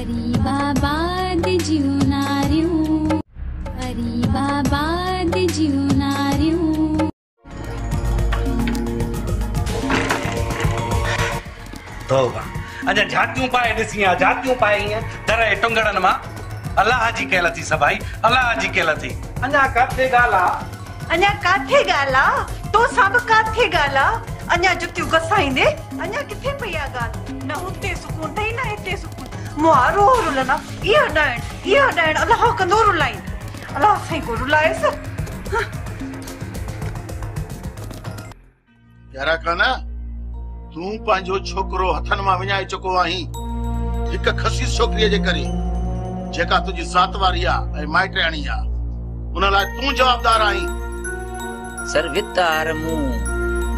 फरीबाबाद जीवनारियूं, फरीबाबाद जीवनारियूं। तौबा अजा जातियूं पाए ॾिसी जातियूं पाए दर टुंगड़न मां अल्लाह जी कयल थी सभाई, अल्लाह जी कयल थी। अञा काथे गाला, अञा काथे गाला, तो सब काथे गाला। अञा जुतियूं गसाईंदे अञा किथे पई आ गाल। न हुते सुकून थई न हिते सुकून। मुआरो रुलना इहो ॾाइण अल्लाह कंदो रुलाइन। अल्लाह सही को रुलाएस। यारा काना तू पांजो छोकरो हथन मां विञाए चुको आहीं हिक खसीस छोकरीअ जे करे जेका तुझी ज़ात वारी आ ऐं माइटराणी आ। उन लाइ तू जवाबदार आहीं। सर वितार मु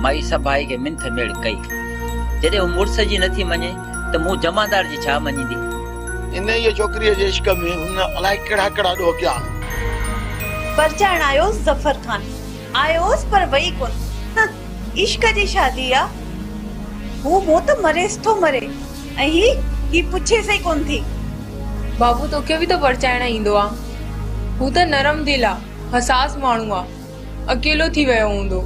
माई सभाई के मिंथ मेड़ कई जदे वो मुर्स जी नथी मने त मु जमादार जी छा मनींदी। इन ये छोकरीअ जे इश्क में हुन अलाए केड़ा केड़ा ॾो कया। परचाण आयो जफर खान आयोस पर वही कोन। इश्क जी शादी आ वो मोत मरेस तो मरे ऐं ही पुछे सही कोन थी। बाबू तोखे भी तो परचाइण ईंदो आ। हू त नरम दिल आ, हसास माण्हू आ, अकेलो थी वियो हूंदो।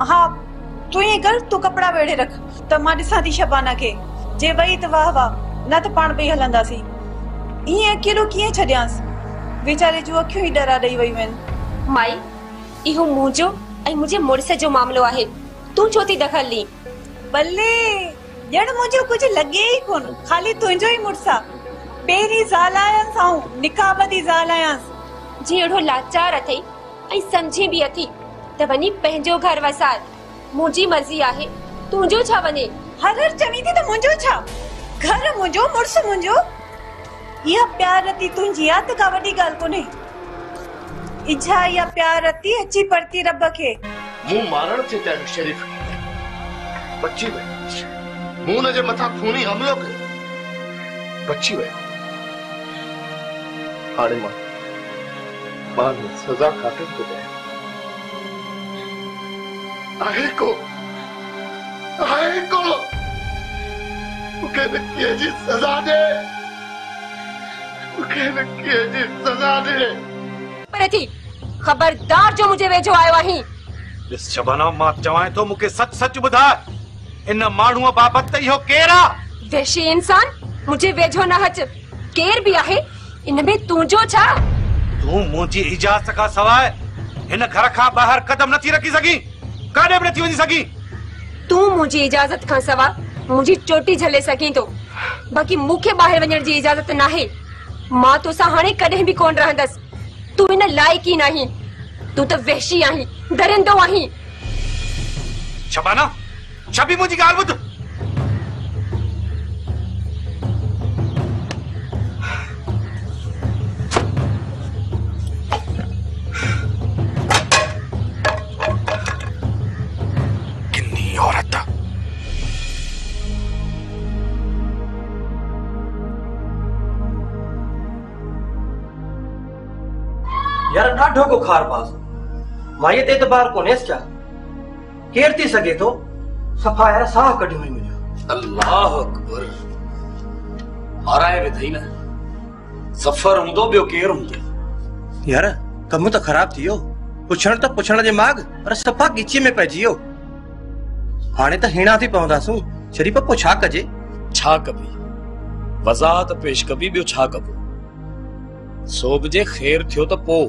हाँ तू ये कर, तू कपड़ा वेड़े रख त मां ॾिसां थी शबाना के। जे वई त वाह वाह, न त पाण ॿई हलंदासीं। इएं अकेलो कीअं छॾियांस? वीचारे जूं अखियूं ई डरा ॾेई वयूं आहिनि। माई इहो मुंहिंजो ऐं मुंहिंजे मुड़िस जो मामलो आहे, तू छो थी दखल ली? बल्ले ॼण मुंहिंजो कुछ लॻे ई कोन, खाली तुंहिंजो ई मुड़िस आ। पहिरीं ज़ाल आयांसि ऐं निकाबदी ज़ाल आयांसि। जी अहिड़ो लाचार अथई ऐं सम्झी बि अथी त वञी पंहिंजो घर वसाए। मुंहिंजी मर्ज़ी आहे, तुंहिंजो छा वञे? हर चवी थी त मुंहिंजो छा? घर मुंहिंजो, मुड़िस मुंहिंजो। इहा प्यार रती तुंहिंजी आ त का वॾी ॻाल्हि कोन्हे। इच्छा इहा प्यार रती अची पड़ती रब खे। मूं मारण ते त्यार शरीफ बची वई। मूं न जे मथा खूनी हमलो कयो, बची वई। हाणे मां सजा खातिर तो दे। आहे को मुखे नकीअ जी सजा दे, मुखे नकीअ जी सजा दे। पर थी खबरदार जो मुझे वेझो आयो आहीं। इस शबाना मां चवां तो मुखे सच सच बुधा इन माण्हूअ बाबत त इहो केर आ? वहशी इंसान मुझे वेझो न हच। केर भी आहे इनमें तुंहिंजो छा? तू मुंहिंजी इजाज़त खां सवाइ हिन घर खां ॿाहिरि कदम नथी रखी सघी, काॾे बि नथी वञी सघी। तू मुंहिंजी इजाज़त खां सवाइ मुंहिंजी चोटी झले सघीं थो, बाक़ी मूंखे ॿाहिरि वञण जी इजाज़त नाहे। मां तोसां हाणे कॾहिं बि कोन रहंदसि। तू इन लाइक़ ई नाहीं। तू त वहशी आहीं, दरिंदो आहीं। शबाना छबी मुंहिंजी ॻाल्हि ॿुध। यार ॾाढो को खार पास माईअ ते एतबार कोन्हेस क्या? केर थी सघे थो? सफ़ा यार साह कढियो हुई मुंहिंजो। अल्लाह अकबर। माराए बि थई न। सफ़र हूंदो ॿियो केर हूंदो? यार कम त ख़राब थी वियो। पुछण त पुछण जे माग, पर सफ़ा गिचीअ में पइजी वियो। हाणे त हिणा थी पवंदासूं। शरीफ़ पोइ छा कजे? छा कबी? वज़ाहत पेश कबी, ॿियो छा कबो? सोब जे ख़ैर थियो त पोइ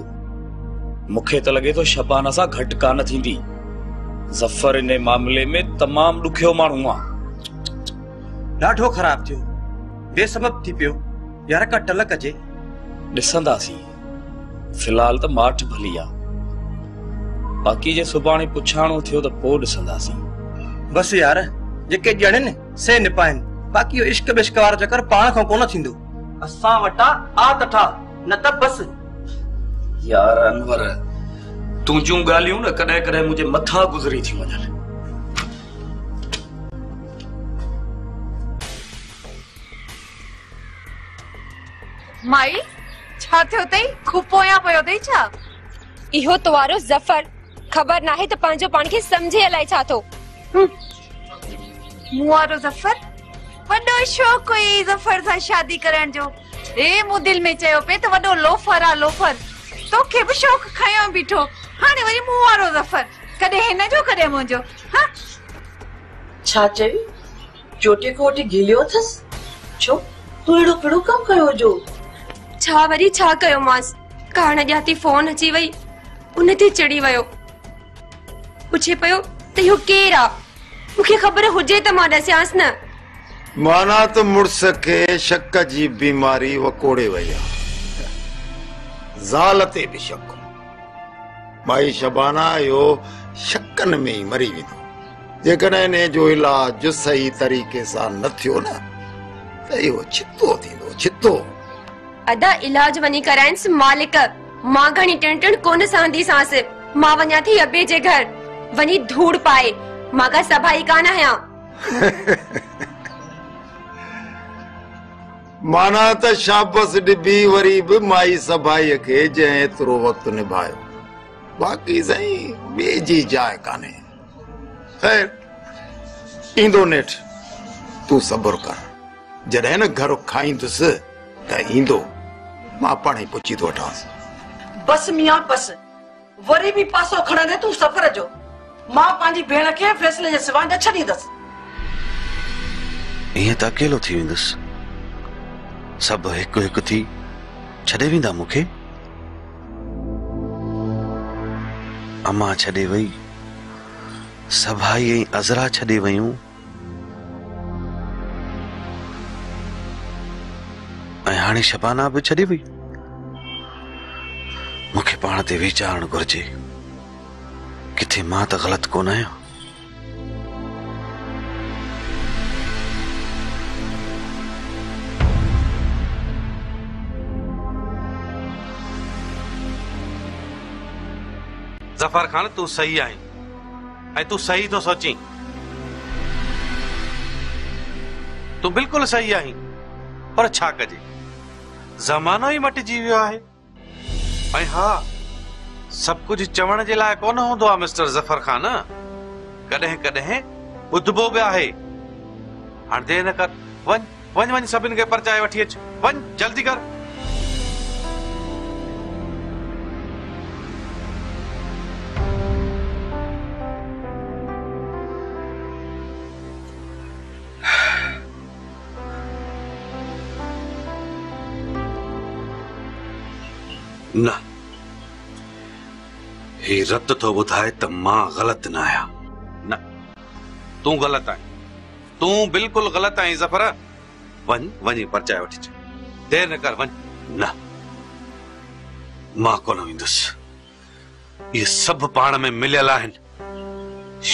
मूंखे त लॻे थो शबाना सां घटि कान थींदी। ज़फर इन मामले में तमामु ॾुखियो माण्हू आहे। ॾाढो ख़राब थियो, बेसबब थी पियो। यार का टल कजे। ॾिसंदासीं। फ़िलहाल त माठ भली आहे, बाक़ी जे सुभाणे पुछाणो थियो त पोइ ॾिसंदासीं। बस यार जेके ॼणनि से निपाइनि, बाक़ी इहो इश्क बिश्क वारो चकर पाण खां कोन थींदो। असां वटा आ तठा न त बस। यार अनवर तुंहिंजूं ॻाल्हियूं न कॾहिं कॾहिं मुंहिंजे मथां गुज़री थी वञनि। माई छा थियो तई? खूब पोयां पयो तई छा? इहो तवारो ज़फर खबर नाहे त पंहिंजो पाण खे समझे अलाए छा थो। मुआरो ज़फर वॾो शौक़ हुई ज़फर सां शादी करण जो। ए मूं दिल में चयो पे त वॾो लोफर आ लोफर। तोखे बि शौक़ खयो बीठो। हाणे वरी मूं वारो ज़फर। कॾहिं हिन जो कॾहिं मुंहिंजो। हाँ छा चई? चोटी कोटी गिलियो अथस? छो तू एड़ो कहिड़ो कम कयो जो? छा वरी छा कयो मांस? कारण ॼाती फोन अची वई, उन ते चढ़ी वियो। पुछे पियो त इहो केरु आ? मूंखे ख़बर हुजे त मां ॾसियांसि न। माना त मुड़स खे शक जी बीमारी वकोड़े वई आहे। ज़ाल ते बि शक। माई शबाना इहो शकनि में ई मरी वेंदो। जेकॾहिं इन जो इलाज सही तरीक़े सां न थियो न त इहो छितो थींदो, छितो। अदा इलाज वञी कराइंसि मालिक। मां घणी टेंशन कोन सहंदीसांसि। मां वञा थी अबे जे घर, वञी धूड़ पाए। मां का सभाई कान आहियां। माना त शाबस डिबी वरी बि माई सभाई खे जंहिं एतिरो वक़्तु निभायो। बाक़ी साईं ॿिए जी जाइ कान्हे। खैर ईंदो नेठ, तूं सब्र कर। जॾहिं न घर खाईंदुसि त ईंदो, मां पाण ई पुछी थो वठांसि। बस मियां बस, वरी भी पासो खणंदे तू सफ़र जो। मां पंहिंजी भेण खे फैसले जे सिवा न छॾींदसि। ईअं त अकेलो थी वेंदुसि। सभु हिकु हिकु थी छॾे वेंदा मूंखे। अम्मा छॾे वई, सभाई ऐं अज़रा छॾे वयूं, ऐं हाणे शबाना बि छॾे वई। मूंखे पाण ते वीचारणु घुर्जे, किथे मां त ग़लति कोन आहियां। ज़फर खान तू सही आहीं ऐं तू सही तो सोची। तू बिल्कुलु सही आहीं, पर छा कजे, ज़मानो ई मटिजी वियो आहे। ऐं हा, सभु कुझु चवण जे लाइ कोन हूंदो आहे मिस्टर ज़फर खान। कॾहिं कॾहिं ॿुधबो बि आहे। हाणे देरि न कर, वञ वञ वञ, सभिनि खे परचाए वठी अच। वञ जल्दी कर। न, ही रत तो ॿुधाए त मां ग़लति न आहियां। न, तूं ग़लति आहीं। तूं बिल्कुलु ग़लति आहीं ज़फर। वञ वञी परचाए वठी अच। देरि न कर, वञ। न, मां कोन वेंदुसि। इहे सभु पाण में मिलियल आहिनि।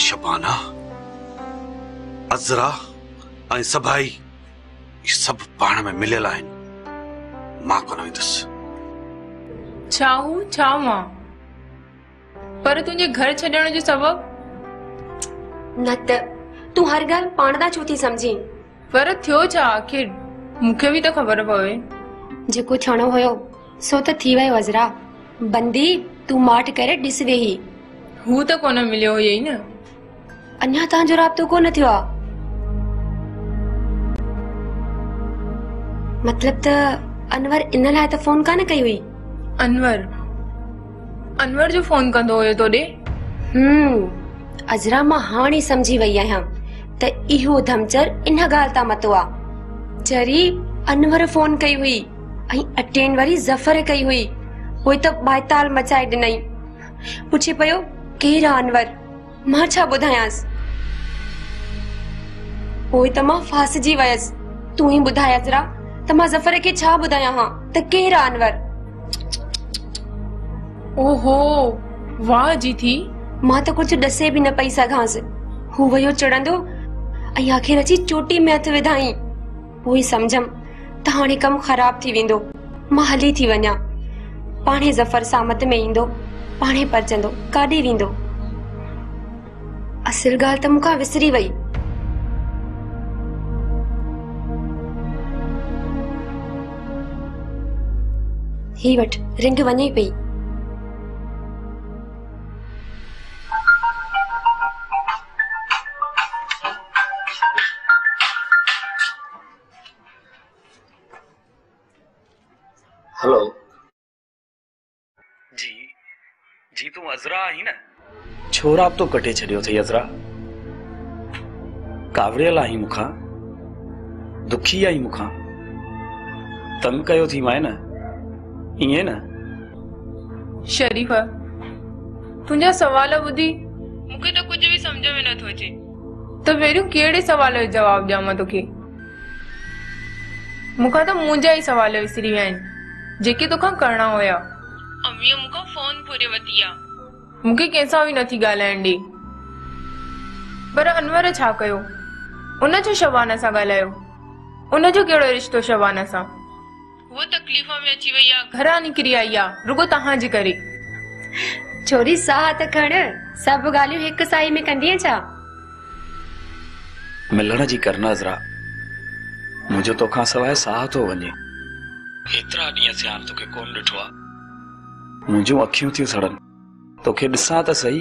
शबाना, अज़रा ऐं सभाई, इहे सभु पाण में मिलियल आहिनि। मां कोन वेंदुसि। छा हूं छा मां? पर तुंहिंजे घर छॾण जो सबब? न त तूं हर ॻाल्हि पाण दा छो थी समझी? पर थियो छा आखिर? मूंखे बि त ख़बर पवे। जेको थियणो हुयो सो त थी वियो अज़रा। बंदी तूं माठ करे ॾिस वेही। हू त कोन मिलियो हुयई न। अञा तव्हांजो राब्तो कोन थियो आहे? मतलब त अनवर इन लाइ त फोन कान कई हुई? अनवर जो फोन कंदो हुयो तोॾे? अज़रा मां हाणे समझी वई आहियां त इहो धमचर इन ॻाल्हि तां मतो आहे। जरी अनवर फोन कई हुई ऐं अटेंड वरी ज़फर कई हुई। उहे त बाइताल मचाए ॾिनई। पुछे पियो केरु आहे अनवर? मां छा ॿुधायांसि? पोइ त मां फासजी वयसि। तूं ई ॿुधाए अज़रा त मां ज़फर खे छा ॿुधायां हां त केरु आहे अनवर? ओहो, वाह जी थी। मां त कुछ ॾसे भी न पई सघांसि। हू वयो चढ़ंदो ऐं आखिर अची चोटी में हथ विधाई। पोइ समझम त हाणे कम ख़राब थी वेंदो। मां हली थी वञा। पाणे ज़फर सामत में ईंदो, पाणे परचंदो, काॾे वेंदो? असल ॻाल्हि त मूंखां विसरी वई। ही वठ, रिंग वञे पई। अजरा ही न छोरा तो कटे छड़ियो थे अजरा कावड़ियल आई मुखा दुखी आई मुखा तंग कयो थी माए न इए न शरीफ तुंहिंजा सवाल ॿुधी मूंखे त कुझु बि सम्झ में नथो अचे त पहिरियों कहिड़े सवाल जो जवाब ॾियां मां तोखे मूंखां त मुंहिंजा ई सवाल विसरी विया आहिनि जेके तोखां करणा हुया अमीअ मूंखां फोन पूरे वती आहे मूंखे कंहिंसां बि नथी ॻाल्हाइण ॾे पर अनवर छा कयो उनजो शबाना सां ॻाल्हायो उनजो कहिड़ो रिश्तो शबाना सां वो तकलीफ़ में अची वई आहे घरां निकिरी आई आहे रुगो तव्हांजे करे छोरी साह त खण सभु ॻाल्हियूं हिकु साई में कंदीअ छा मिलण जी करना अजरा मुझे तोखां सवाइ साह तो वञे एतिरा ॾींहं थिया आहिनि तोखे कोन ॾिठो आहे मुंहिंजूं अखियूं थियूं सड़नि तोखे ॾिसां त सही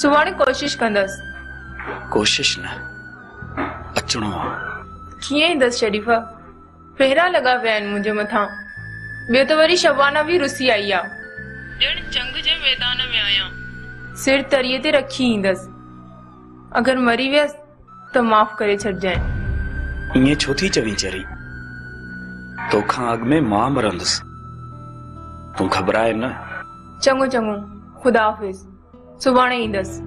सुभाणे कोशिश कंदसि कोशिश न अचणो आहे कीअं ईंदसि शरीफ़ पहिरा लॻा पिया आहिनि मुंहिंजे मथां ॿियो त वरी शबाना बि रुसी आई आहे ॼण जंग जे मैदान में आहियां सिर तरीअ ते रखी ईंदसि अगरि मरी वियसि त माफ़ करे छॾिजांइ ईअं छो थी चवीं चरी तोखां अॻु में मां मरंदुसि तूं घबराए न चङो चङो ख़ुदा हाफ़िज़ सुभाणे ईंदसि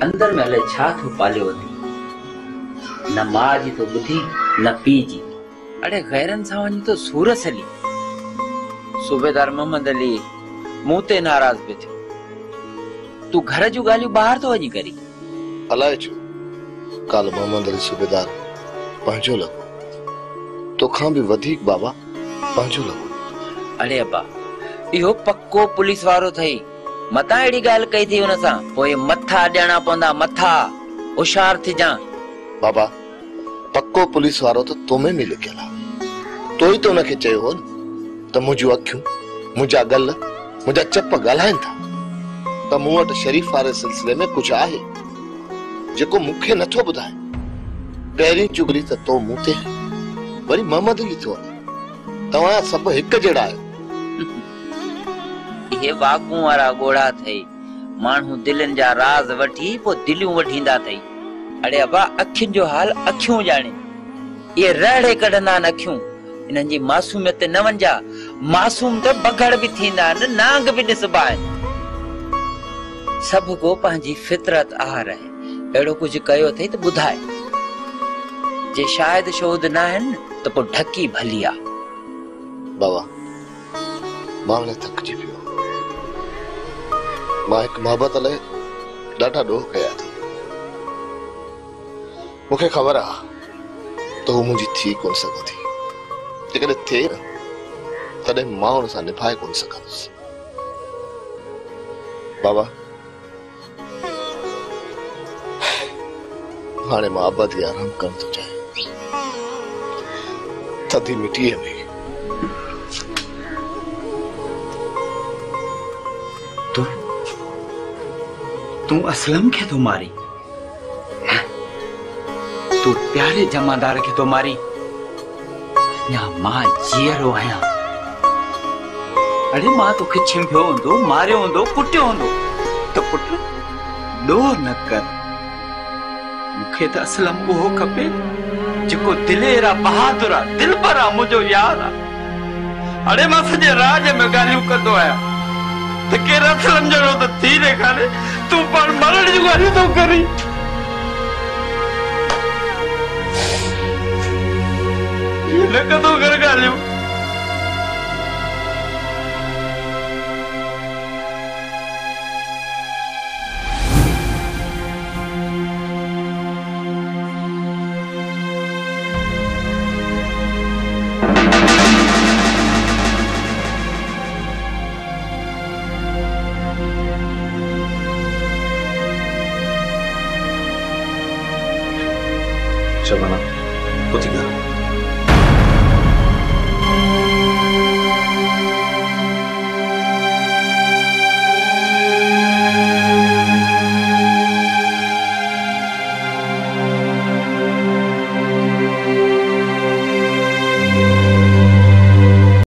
अंदर में हले छा थो पालियो वञे न मां जी तो ॿुधी न पीउ जी अड़े गैरन सां वञी तो सूरस हली सूबेदार मोहम्मद अली मूं ते नाराज़ पियो थियो तूं घर जूं ॻाल्हियूं ॿाहिरि तो वञी करी अलाए छो काल मोहम्मद अली सूबेदार पंहिंजो लॻो तोखां बि वधीक बाबा पंहिंजो लॻो अड़े अब्बा इहो पक्को पुलिस वारो थई मता एड़ी गाल कही थी उन सां पोइ मथा ॾियणा पवंदा मथा होशियार थी जा बाबा पक्को पुलिस वारो तो तोमें में लिखियल आहे तो ही तो उनखे चयो हो त मुंहिंजूं अखियूं मुंहिंजा गल मुंहिंजा चप ॻाल्हाइनि था त मूं वटि शरीफ़ वारे सिलसिले में कुझु आहे जेको मूंखे नथो ॿुधाए पहिरीं चुगली त तो मूं ते वरी मोहम्मद अली थियो तव्हां सभु हिकु जहिड़ा आहियो ये वाकू वारा गोड़ा थई मानू दिलन जा राज वठी पो दिलियूं वठींदा थई अड़े अबा अखियुनि जो हाल अखियूं जाने ये रड़े कढंदा न अखियूं इनन जी मासूमियत न वंजा मासूम त बगड़ भी थींदा न नांग भी ॾिसबा आहिनि सब को पंहिंजी फितरत आ रहे एड़ो कुछ कयो थई त ॿुधाए जे शायद शोध न आहिनि त पो ढकी भलिया बाबा मामले थकजी पियो मां हिकु मोहबत लाइ ॾाढा ॾोह कया थी मूंखे ख़बर आहे त हू मुंहिंजी थी कोन सघंदी जेकॾहिं थिए न तॾहिं मां हुन सां निभाए कोन सघंदुसि बाबा हाणे मां अबादी आराम करण थो चाहियां थधी मिटीअ में तू असलम के तो मारी तू प्यारे जमादार के तो मारी या मां जीरो आया अरे मां तो के छिंभ्यो होंदो मारियो होंदो कुटियो होंदो तो पुट दो न कर मुखे तो असलम वो खपे जिको दिलेरा बहादुरा दिलबरा मुझो यार अरे मां सजे राज में गालियूं करदो आया त केरा समझणो त थी रे खाने तू पर मरण जी गालियूं तो करी ये न कदो कर गालियूं शबाना उथी गा